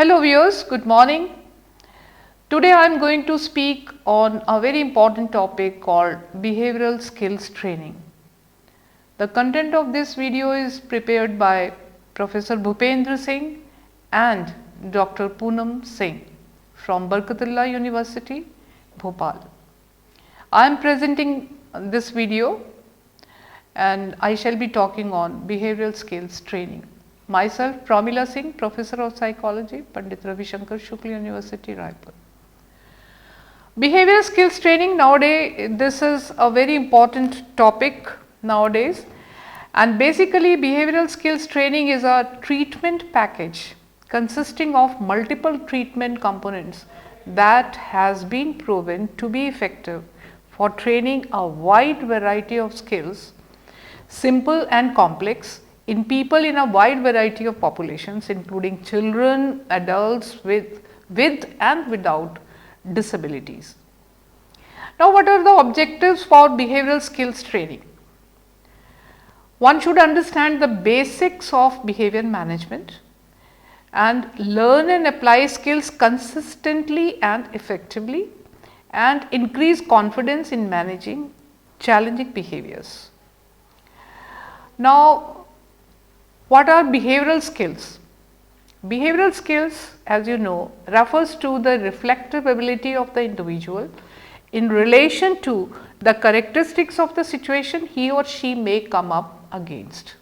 Hello viewers, good morning. Today I am going to speak on a very important topic called behavioral skills training. The content of this video is prepared by Professor Bhupendra Singh and Dr. Poonam Singh from Barkatullah University, Bhopal. I am presenting this video and I shall be talking on behavioral skills training. Myself, Pramila Singh, Professor of Psychology, Pandit Ravi Shankar Shukla University, Raipur. Behavioral skills training nowadays, this is a very important topic nowadays, and basically behavioral skills training is a treatment package consisting of multiple treatment components that has been proven to be effective for training a wide variety of skills, simple and complex, in people in a wide variety of populations, including children, adults with and without disabilities. Now, what are the objectives for behavioral skills training? One should understand the basics of behavior management and learn and apply skills consistently and effectively, and increase confidence in managing challenging behaviors. Now, what are behavioral skills? Behavioral skills, as you know, refers to the reflective ability of the individual in relation to the characteristics of the situation he or she may come up against.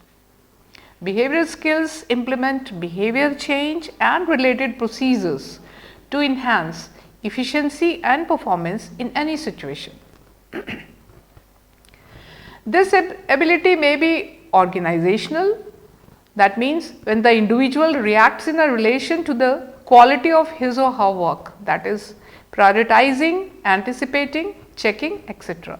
Behavioral skills implement behavior change and related procedures to enhance efficiency and performance in any situation. This ability may be organizational. That means, when the individual reacts in a relation to the quality of his or her work, that is prioritizing, anticipating, checking, etc.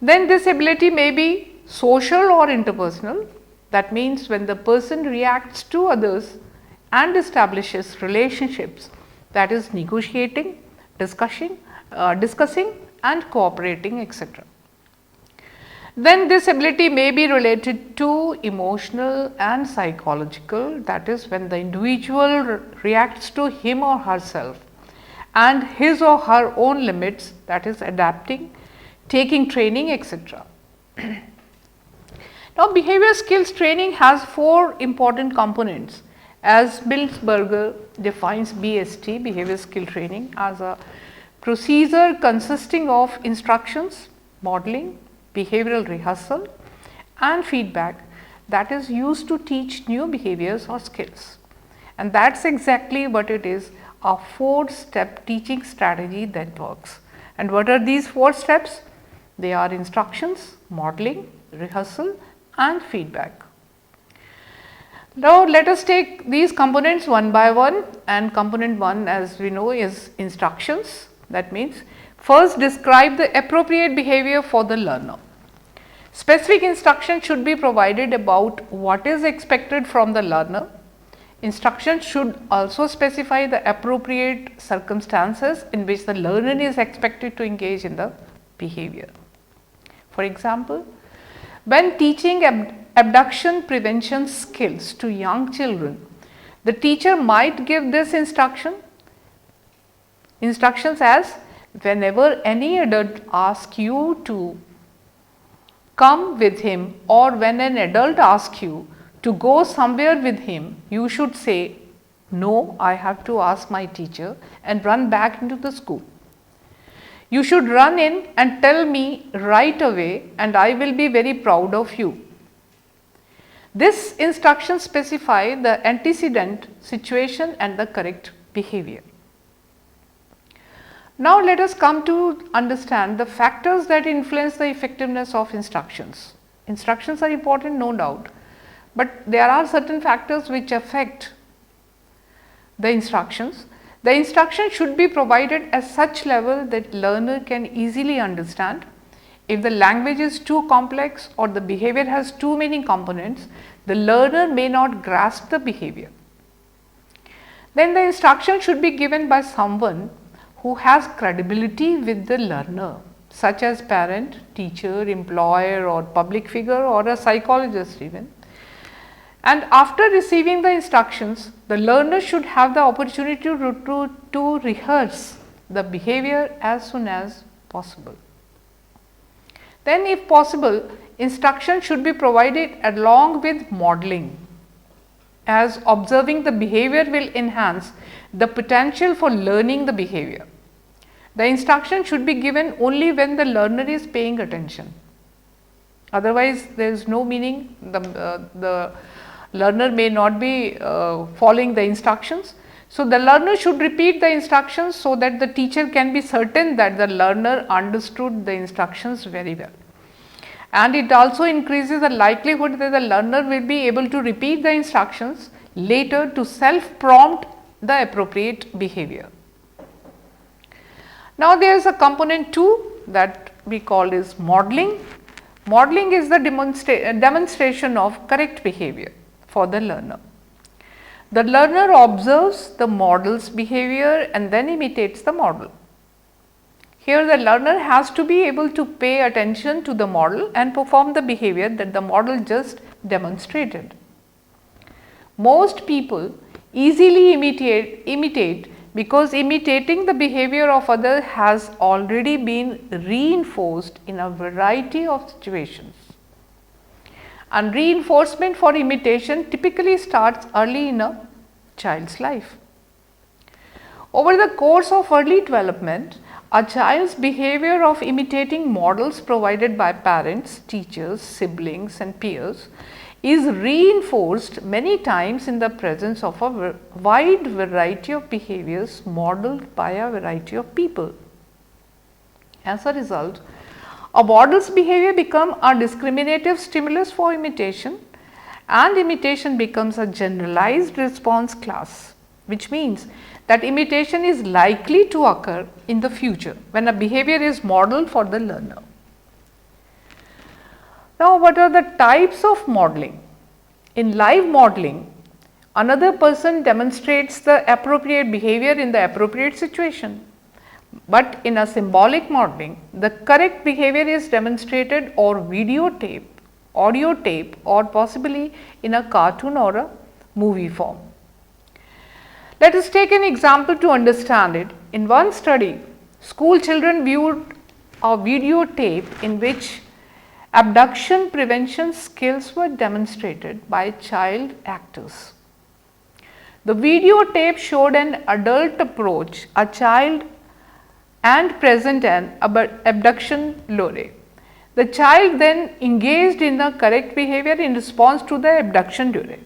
Then this ability may be social or interpersonal. That means, when the person reacts to others and establishes relationships, that is negotiating, discussing and cooperating, etc. Then this ability may be related to emotional and psychological, that is when the individual reacts to him or herself and his or her own limits, that is adapting, taking training, etc. Now, behavior skills training has four important components, as Milsberger defines BST, behavior skill training, as a procedure consisting of instructions, modeling, behavioral rehearsal and feedback that is used to teach new behaviors or skills. And that is exactly what it is, a 4-step teaching strategy that works. And what are these 4 steps? They are instructions, modeling, rehearsal and feedback. Now, let us take these components one by one, and component 1, as we know, is instructions. That means, first describe the appropriate behavior for the learner. Specific instruction should be provided about what is expected from the learner. Instructions should also specify the appropriate circumstances in which the learner is expected to engage in the behavior. For example, when teaching abduction prevention skills to young children, the teacher might give this instructions as, whenever any adult asks you to come with him, or when an adult asks you to go somewhere with him, you should say, no, I have to ask my teacher, and run back into the school. You should run in and tell me right away, and I will be very proud of you. This instruction specify the antecedent situation and the correct behavior. Now, let us come to understand the factors that influence the effectiveness of instructions. Instructions are important, no doubt, but there are certain factors which affect the instructions. The instruction should be provided at such level that learner can easily understand. If the language is too complex or the behavior has too many components, the learner may not grasp the behavior. Then the instruction should be given by someone who has credibility with the learner, such as parent, teacher, employer or public figure or a psychologist even. And after receiving the instructions, the learner should have the opportunity to rehearse the behavior as soon as possible. Then if possible, instruction should be provided along with modeling, as observing the behavior will enhance the potential for learning the behavior. The instruction should be given only when the learner is paying attention. Otherwise, there is no meaning. The learner may not be following the instructions. So, the learner should repeat the instructions so that the teacher can be certain that the learner understood the instructions very well. And it also increases the likelihood that the learner will be able to repeat the instructions later to self-prompt the appropriate behavior. Now, there is a component 2 that we call is modeling. Modeling is the demonstration of correct behavior for the learner. The learner observes the model's behavior and then imitates the model. Here the learner has to be able to pay attention to the model and perform the behavior that the model just demonstrated. Most people easily imitate because imitating the behavior of others has already been reinforced in a variety of situations. And reinforcement for imitation typically starts early in a child's life. Over the course of early development, a child's behavior of imitating models provided by parents, teachers, siblings and peers is reinforced many times in the presence of a wide variety of behaviors modeled by a variety of people. As a result, a model's behavior becomes a discriminative stimulus for imitation, and imitation becomes a generalized response class, which means that imitation is likely to occur in the future when a behavior is modeled for the learner. Now, what are the types of modeling? In live modeling, another person demonstrates the appropriate behavior in the appropriate situation. But in a symbolic modeling, the correct behavior is demonstrated or videotape, audio tape or possibly in a cartoon or a movie form. Let us take an example to understand it. In one study, school children viewed a videotape in which abduction prevention skills were demonstrated by child actors. The videotape showed an adult approach, a child and present an abduction lure. The child then engaged in the correct behavior in response to the abduction lure.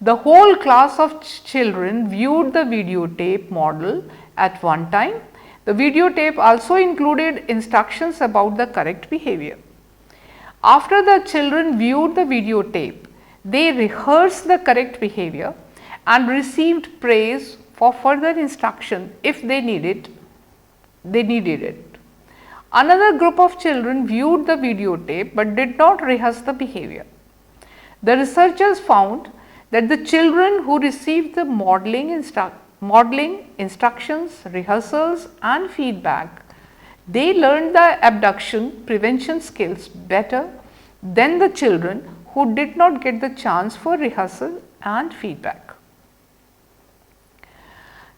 The whole class of children viewed the videotape model at one time. The videotape also included instructions about the correct behavior. After the children viewed the videotape, they rehearsed the correct behavior and received praise for further instruction if they needed it. Another group of children viewed the videotape but did not rehearse the behavior. The researchers found that the children who received the modeling instructions, rehearsals and feedback, they learned the abduction prevention skills better than the children who did not get the chance for rehearsal and feedback.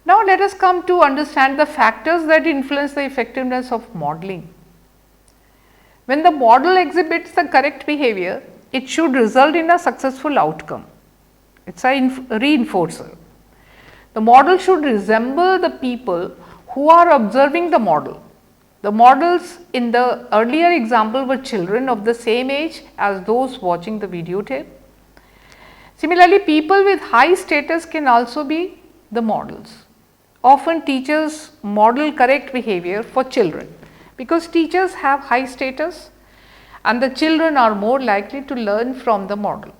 Now, let us come to understand the factors that influence the effectiveness of modeling. When the model exhibits the correct behavior, it should result in a successful outcome. It is a reinforcer. The model should resemble the people who are observing the model. The models in the earlier example were children of the same age as those watching the videotape. Similarly, people with high status can also be the models. Often teachers model correct behavior for children because teachers have high status and the children are more likely to learn from the model.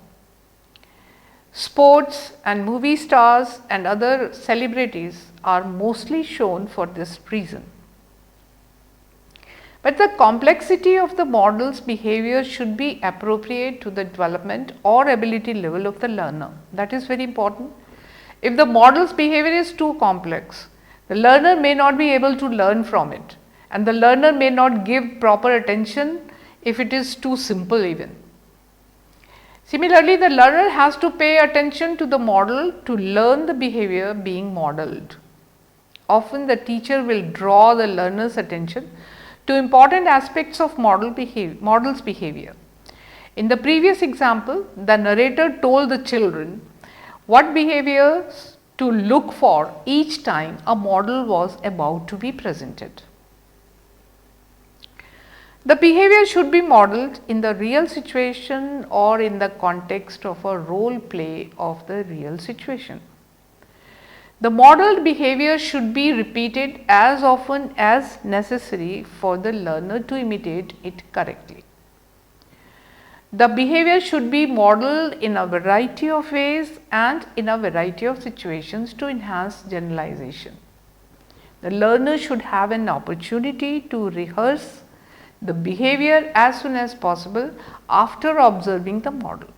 Sports and movie stars and other celebrities are mostly shown for this reason. But the complexity of the model's behavior should be appropriate to the development or ability level of the learner. That is very important. If the model's behavior is too complex, the learner may not be able to learn from it, and the learner may not give proper attention if it is too simple even. Similarly, the learner has to pay attention to the model to learn the behavior being modeled. Often the teacher will draw the learner's attention to important aspects of model's behavior. In the previous example, the narrator told the children what behaviors to look for each time a model was about to be presented. The behavior should be modeled in the real situation or in the context of a role play of the real situation. The modeled behavior should be repeated as often as necessary for the learner to imitate it correctly. The behavior should be modeled in a variety of ways and in a variety of situations to enhance generalization. The learner should have an opportunity to rehearse the behavior as soon as possible after observing the model.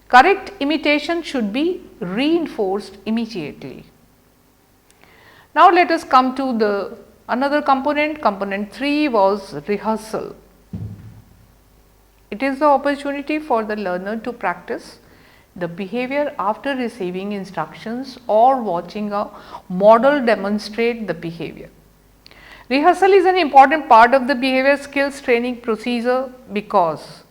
Correct imitation should be reinforced immediately. Now, let us come to the another component. Component 3 was rehearsal. It is the opportunity for the learner to practice the behavior after receiving instructions or watching a model demonstrate the behavior. Rehearsal is an important part of the behavior skills training procedure because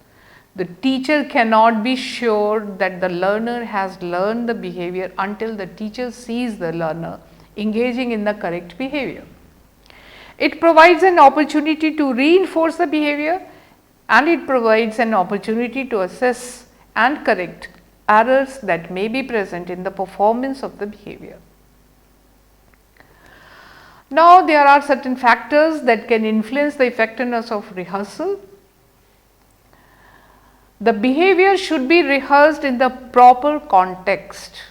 the teacher cannot be sure that the learner has learned the behavior until the teacher sees the learner engaging in the correct behavior. It provides an opportunity to reinforce the behavior and it provides an opportunity to assess and correct errors that may be present in the performance of the behavior. Now, there are certain factors that can influence the effectiveness of rehearsal. The behavior should be rehearsed in the proper context,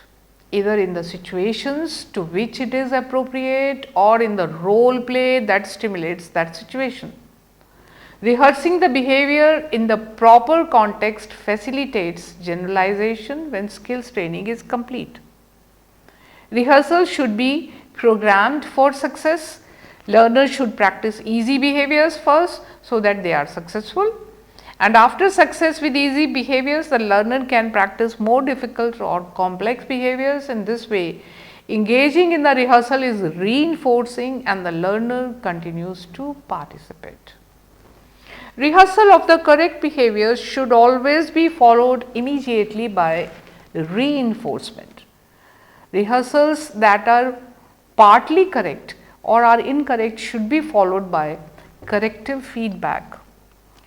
either in the situations to which it is appropriate or in the role play that stimulates that situation. Rehearsing the behavior in the proper context facilitates generalization when skills training is complete. Rehearsal should be programmed for success. Learners should practice easy behaviors first so that they are successful, and after success with easy behaviors, the learner can practice more difficult or complex behaviors. In this way, engaging in the rehearsal is reinforcing and the learner continues to participate. Rehearsal of the correct behaviors should always be followed immediately by reinforcement. Rehearsals that are partly correct or are incorrect should be followed by corrective feedback,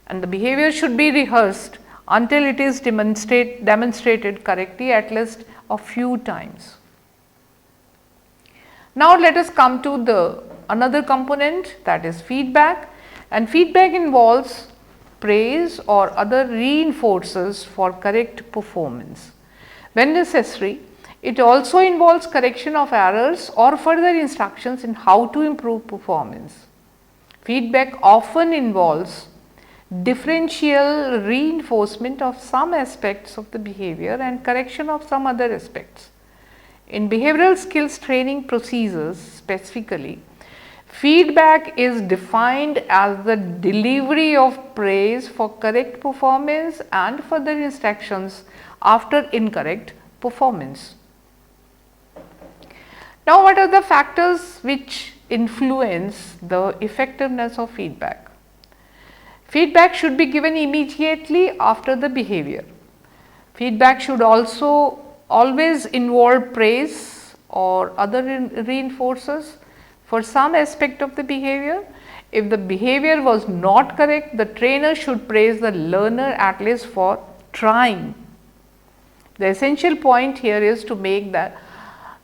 and the behavior should be rehearsed until it is demonstrated correctly at least a few times. Now, let us come to the another component, that is feedback, and feedback involves praise or other reinforcers for correct performance. When necessary, it also involves correction of errors or further instructions in how to improve performance. Feedback often involves differential reinforcement of some aspects of the behavior and correction of some other aspects. In behavioral skills training procedures specifically, feedback is defined as the delivery of praise for correct performance and further instructions after incorrect performance. Now, what are the factors which influence the effectiveness of feedback? Feedback should be given immediately after the behavior. Feedback should also always involve praise or other reinforcers for some aspect of the behavior. If the behavior was not correct, the trainer should praise the learner at least for trying. The essential point here is to make the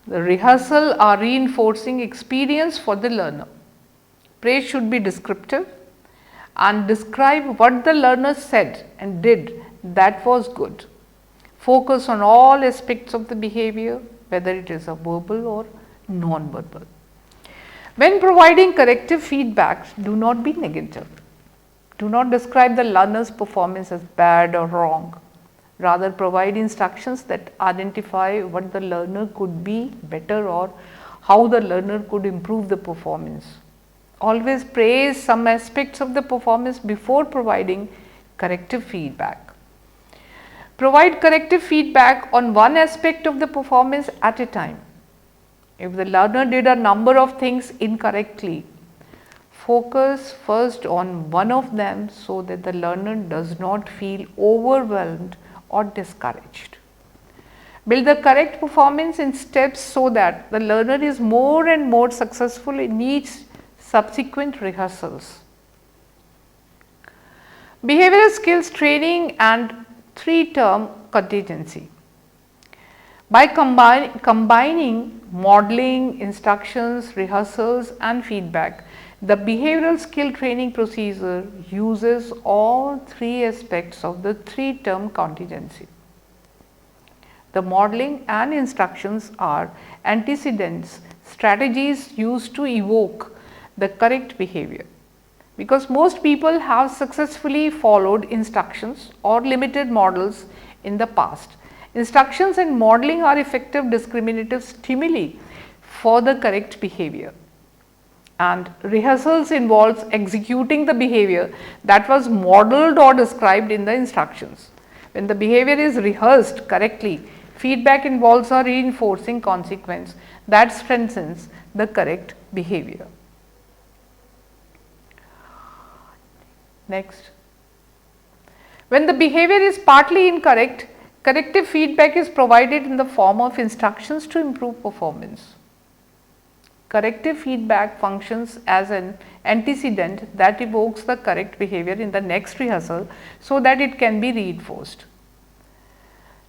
rehearsal or reinforcing experience for the learner. Praise should be descriptive and describe what the learner said and did that was good. Focus on all aspects of the behavior, whether it is a verbal or non-verbal. When providing corrective feedback, do not be negative. Do not describe the learner's performance as bad or wrong. Rather, provide instructions that identify what the learner could be better or how the learner could improve the performance. Always praise some aspects of the performance before providing corrective feedback. Provide corrective feedback on one aspect of the performance at a time. If the learner did a number of things incorrectly, focus first on one of them so that the learner does not feel overwhelmed or discouraged. Build the correct performance in steps so that the learner is more and more successful in each subsequent rehearsals. Behavioral skills training and 3-term contingency. By combining modeling, instructions, rehearsals and feedback, the behavioral skill training procedure uses all 3 aspects of the 3-term contingency. The modeling and instructions are antecedents, strategies used to evoke the correct behavior. Because most people have successfully followed instructions or limited models in the past. Instructions and modeling are effective discriminative stimuli for the correct behavior. And rehearsals involves executing the behavior that was modeled or described in the instructions. When the behavior is rehearsed correctly, feedback involves a reinforcing consequence that strengthens the correct behavior. Next, when the behavior is partly incorrect, corrective feedback is provided in the form of instructions to improve performance. Corrective feedback functions as an antecedent that evokes the correct behavior in the next rehearsal so that it can be reinforced.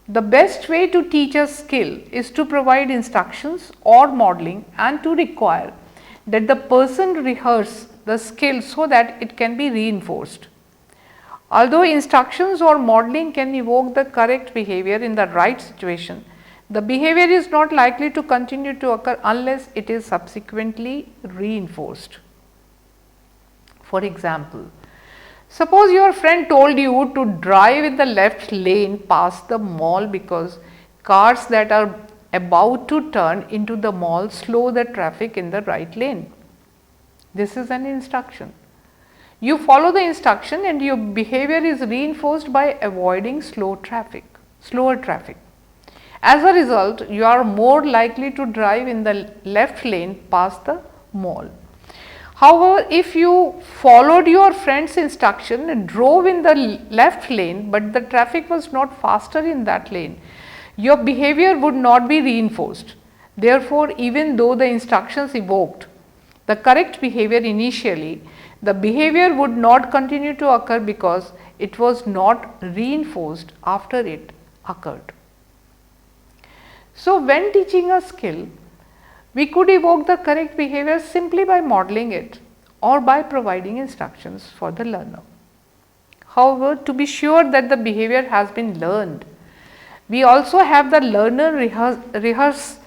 The best way to teach a skill is to provide instructions or modeling and to require that the person rehearse the skill so that it can be reinforced. Although instructions or modeling can evoke the correct behavior in the right situation, the behavior is not likely to continue to occur unless it is subsequently reinforced. For example, suppose your friend told you to drive in the left lane past the mall because cars that are about to turn into the mall slow the traffic in the right lane. This is an instruction. You follow the instruction and your behavior is reinforced by avoiding slower traffic. As a result, you are more likely to drive in the left lane past the mall. However, if you followed your friend's instruction and drove in the left lane, but the traffic was not faster in that lane, your behavior would not be reinforced. Therefore, even though the instructions evoked the correct behavior initially, the behavior would not continue to occur because it was not reinforced after it occurred. So, when teaching a skill, we could evoke the correct behavior simply by modeling it or by providing instructions for the learner. However, to be sure that the behavior has been learned, we also have the learner rehearse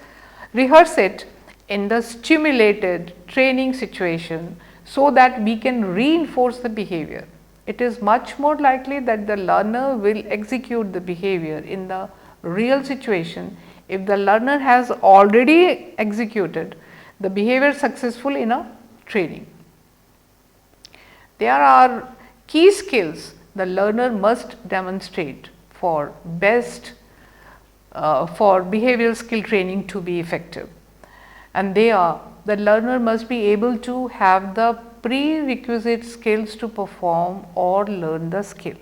it in the stimulated training situation so that we can reinforce the behavior. It is much more likely that the learner will execute the behavior in the real situation if the learner has already executed the behavior successfully in a training. There are key skills the learner must demonstrate for behavioral skill training to be effective, and they are: the learner must be able to have the prerequisite skills to perform or learn the skill.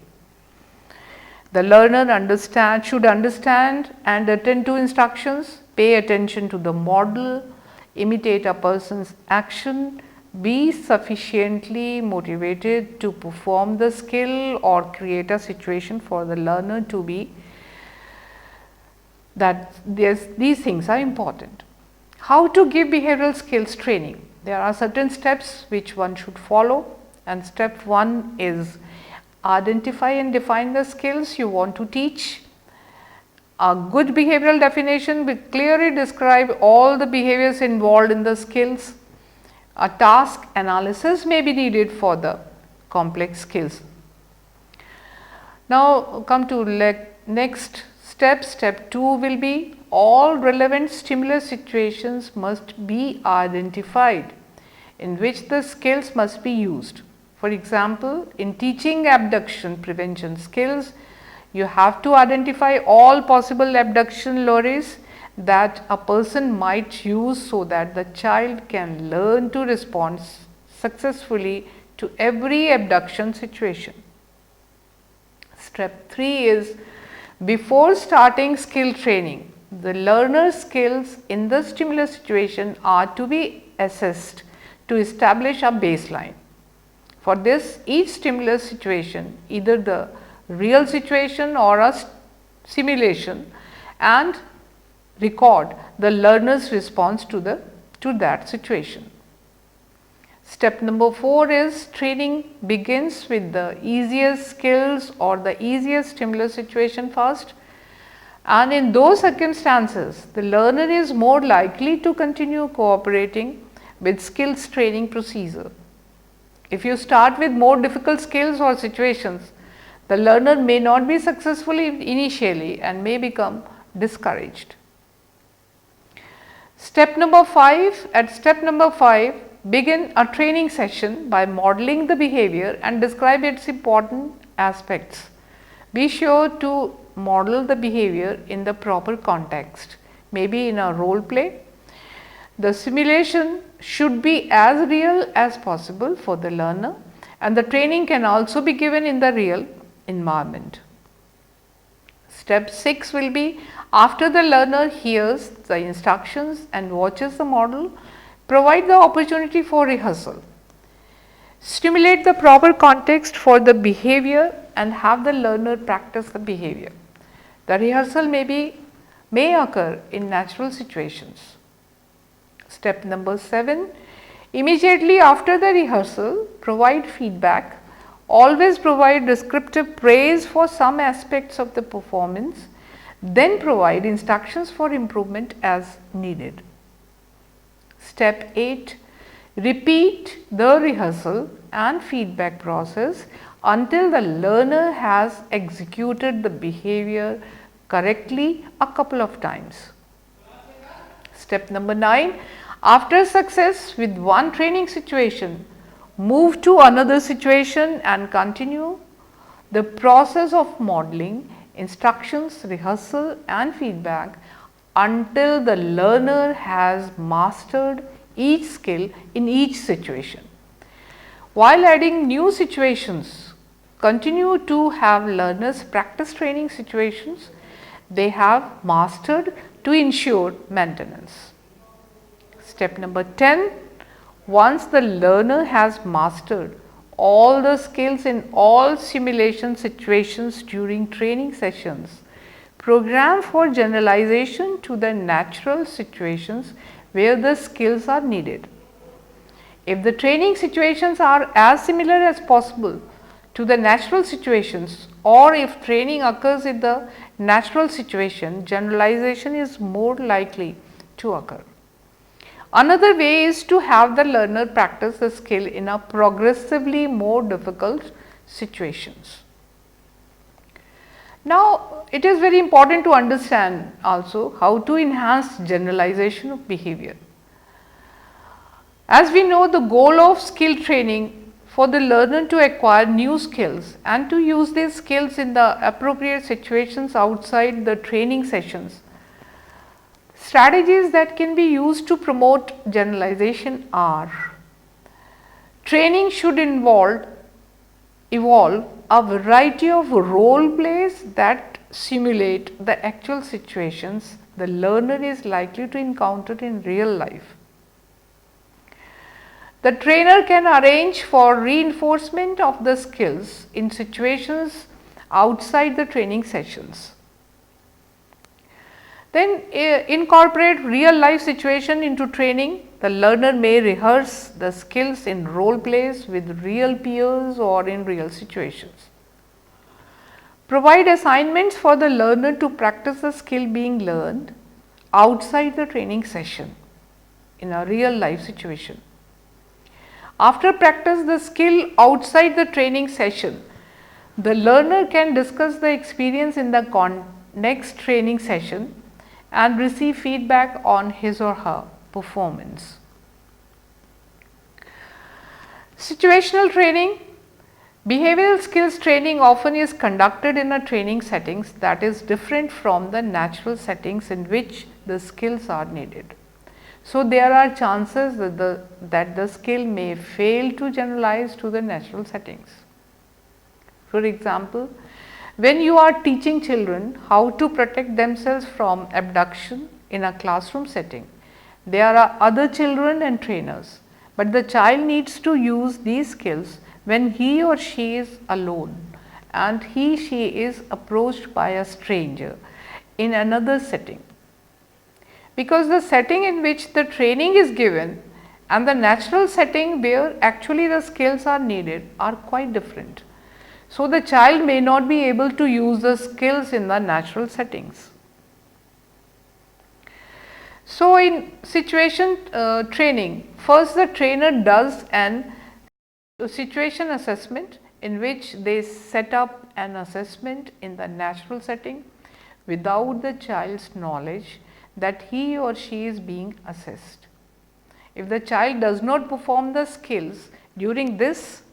The learner should understand and attend to instructions, pay attention to the model, imitate a person's action, be sufficiently motivated to perform the skill or create a situation for the learner to be that these things are important. How to give behavioral skills training? There are certain steps which one should follow, and step 1 is identify and define the skills you want to teach. A good behavioral definition will clearly describe all the behaviors involved in the skills. A task analysis may be needed for the complex skills. Now, come to next step. Step 2 will be all relevant stimulus situations must be identified in which the skills must be used. For example, in teaching abduction prevention skills, You have to identify all possible abduction lures that a person might use so that the child can learn to respond successfully to every abduction situation. Step 3 is before starting skill training, the learner's skills in the stimulus situation are to be assessed to establish a baseline. For this, each stimulus situation, either the real situation or a simulation, and record the learner's response to that situation. Step number 4 is training begins with the easiest skills or the easiest stimulus situation first, and in those circumstances the learner is more likely to continue cooperating with skills training procedure. If you start with more difficult skills or situations, the learner may not be successful initially and may become discouraged. Step number 5, at step number 5, begin a training session by modeling the behavior and describe its important aspects. Be sure to model the behavior in the proper context, maybe in a role play. The simulation should be as real as possible for the learner, and the training can also be given in the real environment. Step 6 will be after the learner hears the instructions and watches the model, provide the opportunity for rehearsal. Stimulate the proper context for the behavior and have the learner practice the behavior. The rehearsal may occur in natural situations. Step number 7, immediately after the rehearsal, provide feedback. Always provide descriptive praise for some aspects of the performance, then provide instructions for improvement as needed. Step 8, repeat the rehearsal and feedback process until the learner has executed the behavior correctly a couple of times. Step number 9, after success with one training situation, move to another situation and continue the process of modeling, instructions, rehearsal and feedback until the learner has mastered each skill in each situation. While adding new situations, continue to have learners practice training situations they have mastered to ensure maintenance. Step number 10, once the learner has mastered all the skills in all simulation situations during training sessions, program for generalization to the natural situations where the skills are needed. If the training situations are as similar as possible to the natural situations, or if training occurs in the natural situation, generalization is more likely to occur. Another way is to have the learner practice the skill in a progressively more difficult situations. Now, it is very important to understand also how to enhance generalization of behavior. As we know, the goal of skill training for the learner to acquire new skills and to use these skills in the appropriate situations outside the training sessions. Strategies that can be used to promote generalization are: training should evolve a variety of role plays that simulate the actual situations the learner is likely to encounter in real life. The trainer can arrange for reinforcement of the skills in situations outside the training sessions. Then incorporate real life situation into training. The learner may rehearse the skills in role plays with real peers or in real situations. Provide assignments for the learner to practice the skill being learned outside the training session in a real life situation. After practice the skill outside the training session, the learner can discuss the experience in the next training session and receive feedback on his or her performance. Situational training. Behavioral skills training often is conducted in a training settings that is different from the natural settings in which the skills are needed. So, there are chances that the skill may fail to generalize to the natural settings. For example, when you are teaching children how to protect themselves from abduction in a classroom setting, there are other children and trainers, but the child needs to use these skills when he or she is alone and she is approached by a stranger in another setting. Because the setting in which the training is given and the natural setting where actually the skills are needed are quite different. So, the child may not be able to use the skills in the natural settings. So, in situation training, first the trainer does an situation assessment in which they set up an assessment in the natural setting without the child's knowledge that he or she is being assessed. If the child does not perform the skills during this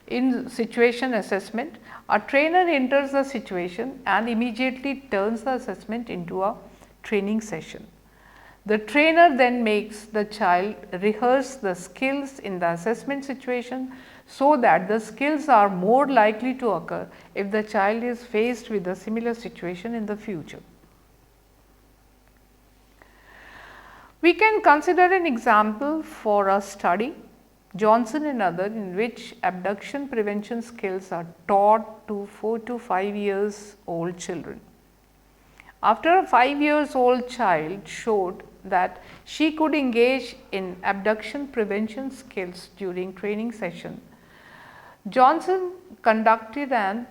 in situation assessment, a trainer enters the situation and immediately turns the assessment into a training session. The trainer then makes the child rehearse the skills in the assessment situation so that the skills are more likely to occur if the child is faced with a similar situation in the future. We can consider an example for a study, Johnson and other, in which abduction prevention skills are taught to 4 to 5 years old children. After a 5 years old child showed that she could engage in abduction prevention skills during training session, Johnson conducted an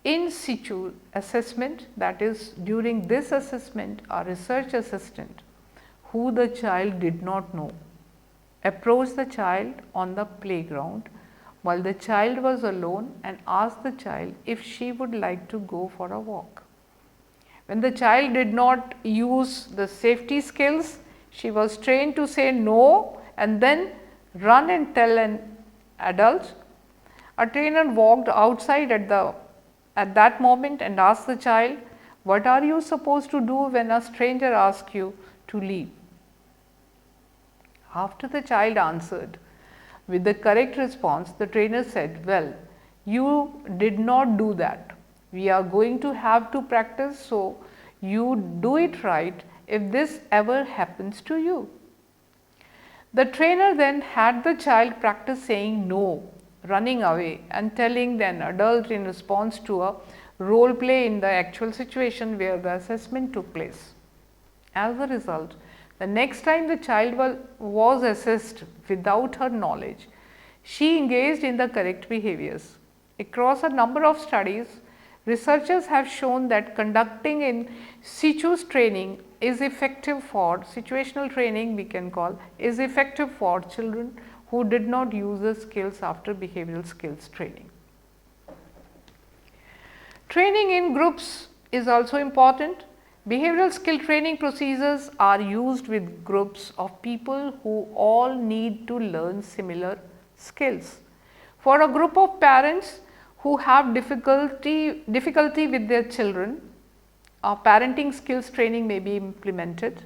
in situ assessment, that is, during this assessment a research assistant who the child did not know approached the child on the playground while the child was alone and asked the child if she would like to go for a walk. When the child did not use the safety skills, she was trained to say no and then run and tell an adult. A trainer walked outside at that moment and asked the child, "What are you supposed to do when a stranger asks you to leave?" After the child answered with the correct response, the trainer said, "Well, you did not do that. We are going to have to practice, so you do it right if this ever happens to you." The trainer then had the child practice saying no, running away and telling an adult in response to a role play in the actual situation where the assessment took place. As a result, the next time the child was assessed without her knowledge, she engaged in the correct behaviors. Across a number of studies, researchers have shown that conducting in situ training is effective for situational training, we can call, is effective for children who did not use the skills after behavioral skills training. Training in groups is also important. Behavioral skill training procedures are used with groups of people who all need to learn similar skills. For a group of parents who have difficulty with their children, a parenting skills training may be implemented.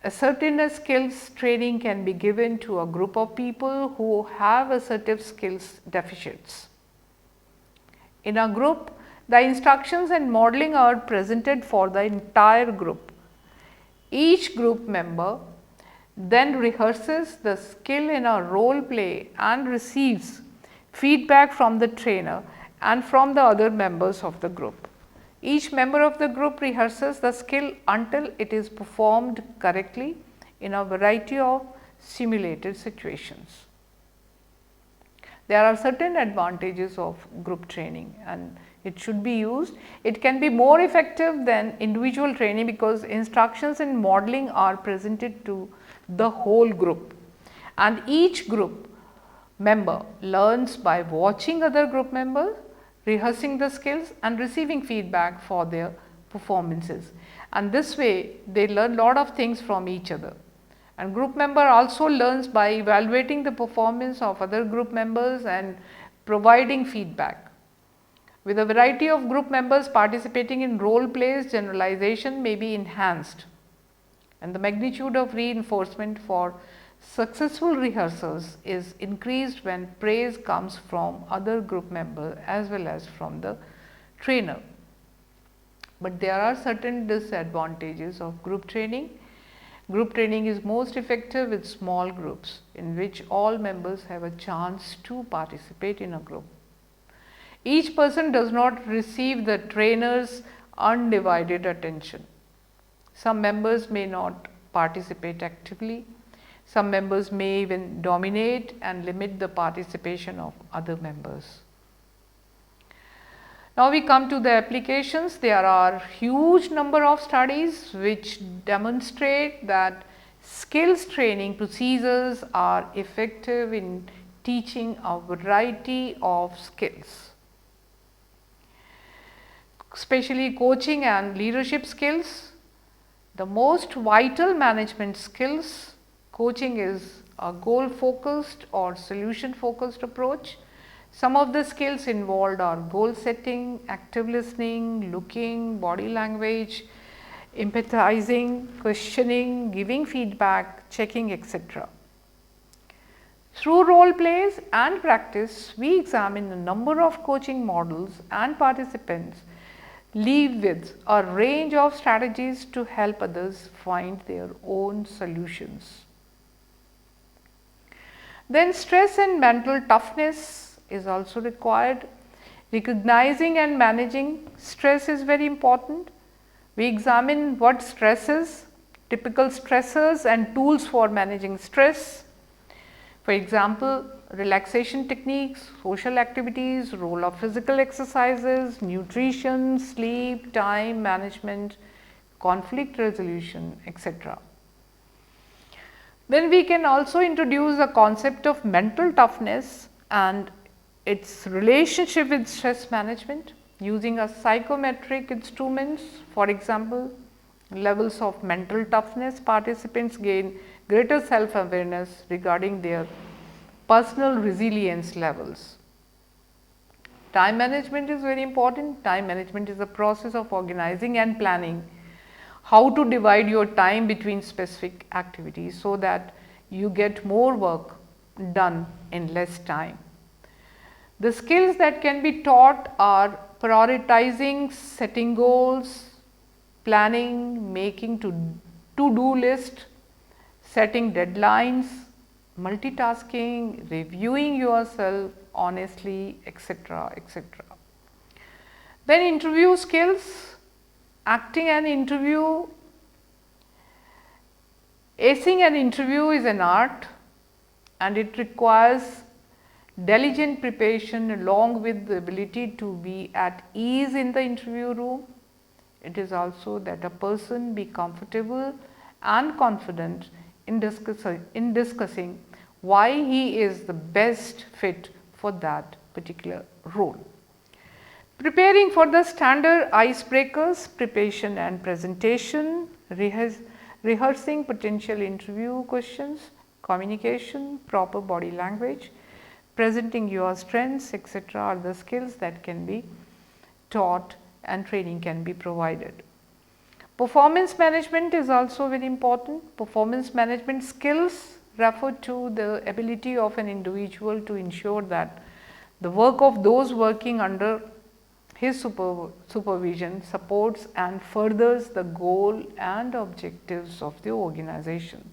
Assertiveness skills training can be given to a group of people who have assertive skills deficits. In a group, the instructions and modeling are presented for the entire group. Each group member then rehearses the skill in a role play and receives feedback from the trainer and from the other members of the group. Each member of the group rehearses the skill until it is performed correctly in a variety of simulated situations. There are certain advantages of group training and it should be used. It can be more effective than individual training because instructions and modeling are presented to the whole group and each group member learns by watching other group members, rehearsing the skills and receiving feedback for their performances, and this way they learn lot of things from each other. And group member also learns by evaluating the performance of other group members and providing feedback. With a variety of group members participating in role plays, generalization may be enhanced, and the magnitude of reinforcement for successful rehearsals is increased when praise comes from other group members as well as from the trainer. But there are certain disadvantages of group training. Group training is most effective with small groups in which all members have a chance to participate in a group. Each person does not receive the trainer's undivided attention. Some members may not participate actively. Some members may even dominate and limit the participation of other members. Now we come to the applications. There are huge number of studies which demonstrate that skills training procedures are effective in teaching a variety of skills, especially coaching and leadership skills. The most vital management skills, coaching is a goal focused or solution focused approach. Some of the skills involved are goal setting, active listening, looking, body language, empathizing, questioning, giving feedback, checking, etc. Through role plays and practice, we examine a number of coaching models, and participants leave with a range of strategies to help others find their own solutions. Then stress and mental toughness is also required. Recognizing and managing stress is very important. We examine what stress is, typical stressors and tools for managing stress. For example, relaxation techniques, social activities, role of physical exercises, nutrition, sleep, time management, conflict resolution, etc. Then we can also introduce the concept of mental toughness and its relationship with stress management using a psychometric instruments. For example, levels of mental toughness, participants gain greater self-awareness regarding their personal resilience levels. Time management is very important. Time management is a process of organizing and planning how to divide your time between specific activities so that you get more work done in less time. The skills that can be taught are prioritizing, setting goals, planning, making to-do list, setting deadlines, multitasking, reviewing yourself honestly, etc., etc. Then interview skills, acting an interview. Acing an interview is an art, and it requires diligent preparation along with the ability to be at ease in the interview room. It is also that a person be comfortable and confident in discussing why he is the best fit for that particular role. Preparing for the standard icebreakers, preparation and presentation, rehearsing potential interview questions, communication, proper body language, presenting your strengths, etc. are the skills that can be taught and training can be provided. Performance management is also very important. Performance management skills refer to the ability of an individual to ensure that the work of those working under his supervision supports and furthers the goal and objectives of the organization.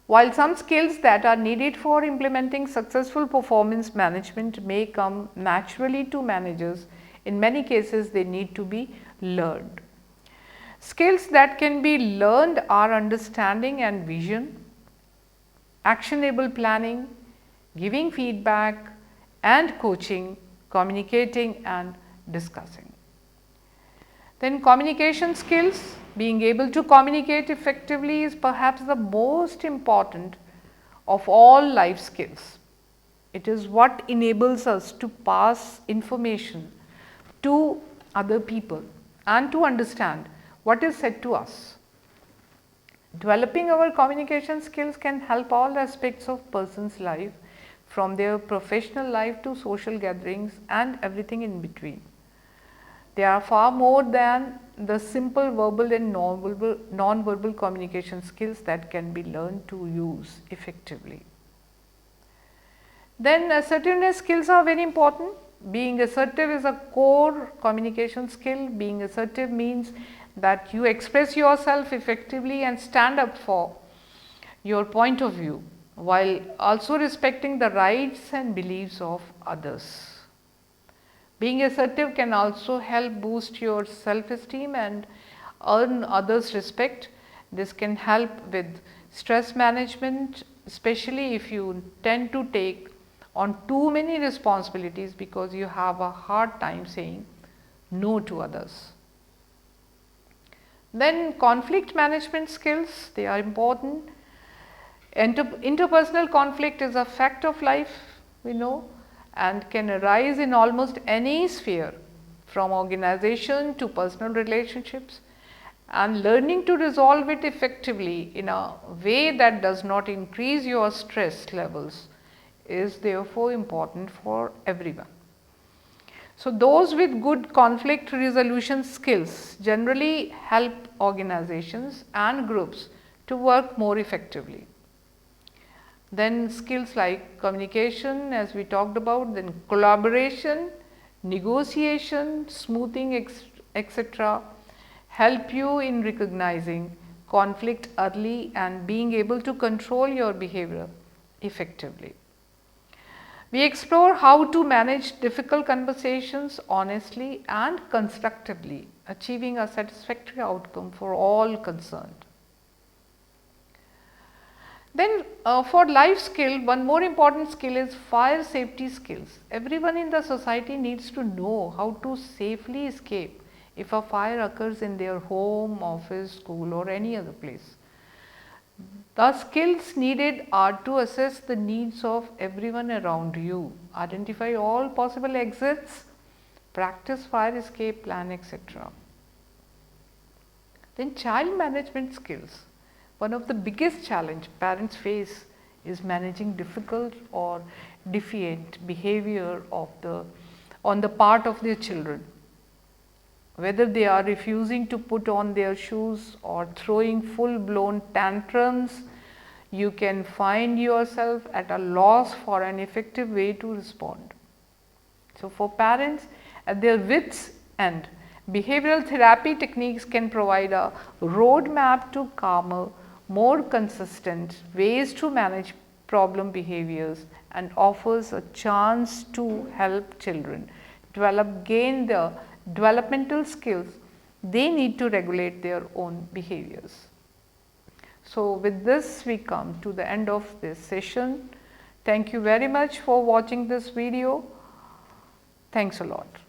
While some skills that are needed for implementing successful performance management may come naturally to managers, in many cases they need to be learned. Skills that can be learned are understanding and vision, actionable planning, giving feedback and coaching, communicating and discussing. Then communication skills, being able to communicate effectively is perhaps the most important of all life skills. It is what enables us to pass information to other people and to understand what is said to us. Developing our communication skills can help all aspects of person's life, from their professional life to social gatherings and everything in between. They are far more than the simple verbal and non-verbal communication skills that can be learned to use effectively. Then assertiveness skills are very important. Being assertive is a core communication skill. Being assertive means that you express yourself effectively and stand up for your point of view while also respecting the rights and beliefs of others. Being assertive can also help boost your self-esteem and earn others' respect. This can help with stress management, especially if you tend to take on too many responsibilities because you have a hard time saying no to others. Then conflict management skills, they are important. Interpersonal conflict is a fact of life, we know, and can arise in almost any sphere, from organization to personal relationships, and learning to resolve it effectively in a way that does not increase your stress levels is therefore important for everyone. So, those with good conflict resolution skills generally help organizations and groups to work more effectively. Then skills like communication, as we talked about, then collaboration, negotiation, smoothing, etc. help you in recognizing conflict early and being able to control your behavior effectively. We explore how to manage difficult conversations honestly and constructively, achieving a satisfactory outcome for all concerned. Then for life skill, one more important skill is fire safety skills. Everyone in the society needs to know how to safely escape if a fire occurs in their home, office, school or any other place. The skills needed are to assess the needs of everyone around you, identify all possible exits, practice fire escape plan, etc. Then child management skills. One of the biggest challenge parents face is managing difficult or defiant behavior on the part of their children. Whether they are refusing to put on their shoes or throwing full blown tantrums, you can find yourself at a loss for an effective way to respond. So, for parents at their wits' end, behavioral therapy techniques can provide a roadmap to calmer, more consistent ways to manage problem behaviors and offers a chance to help children gain the developmental skills they need to regulate their own behaviors. So, with this we come to the end of this session. Thank you very much for watching this video. Thanks a lot.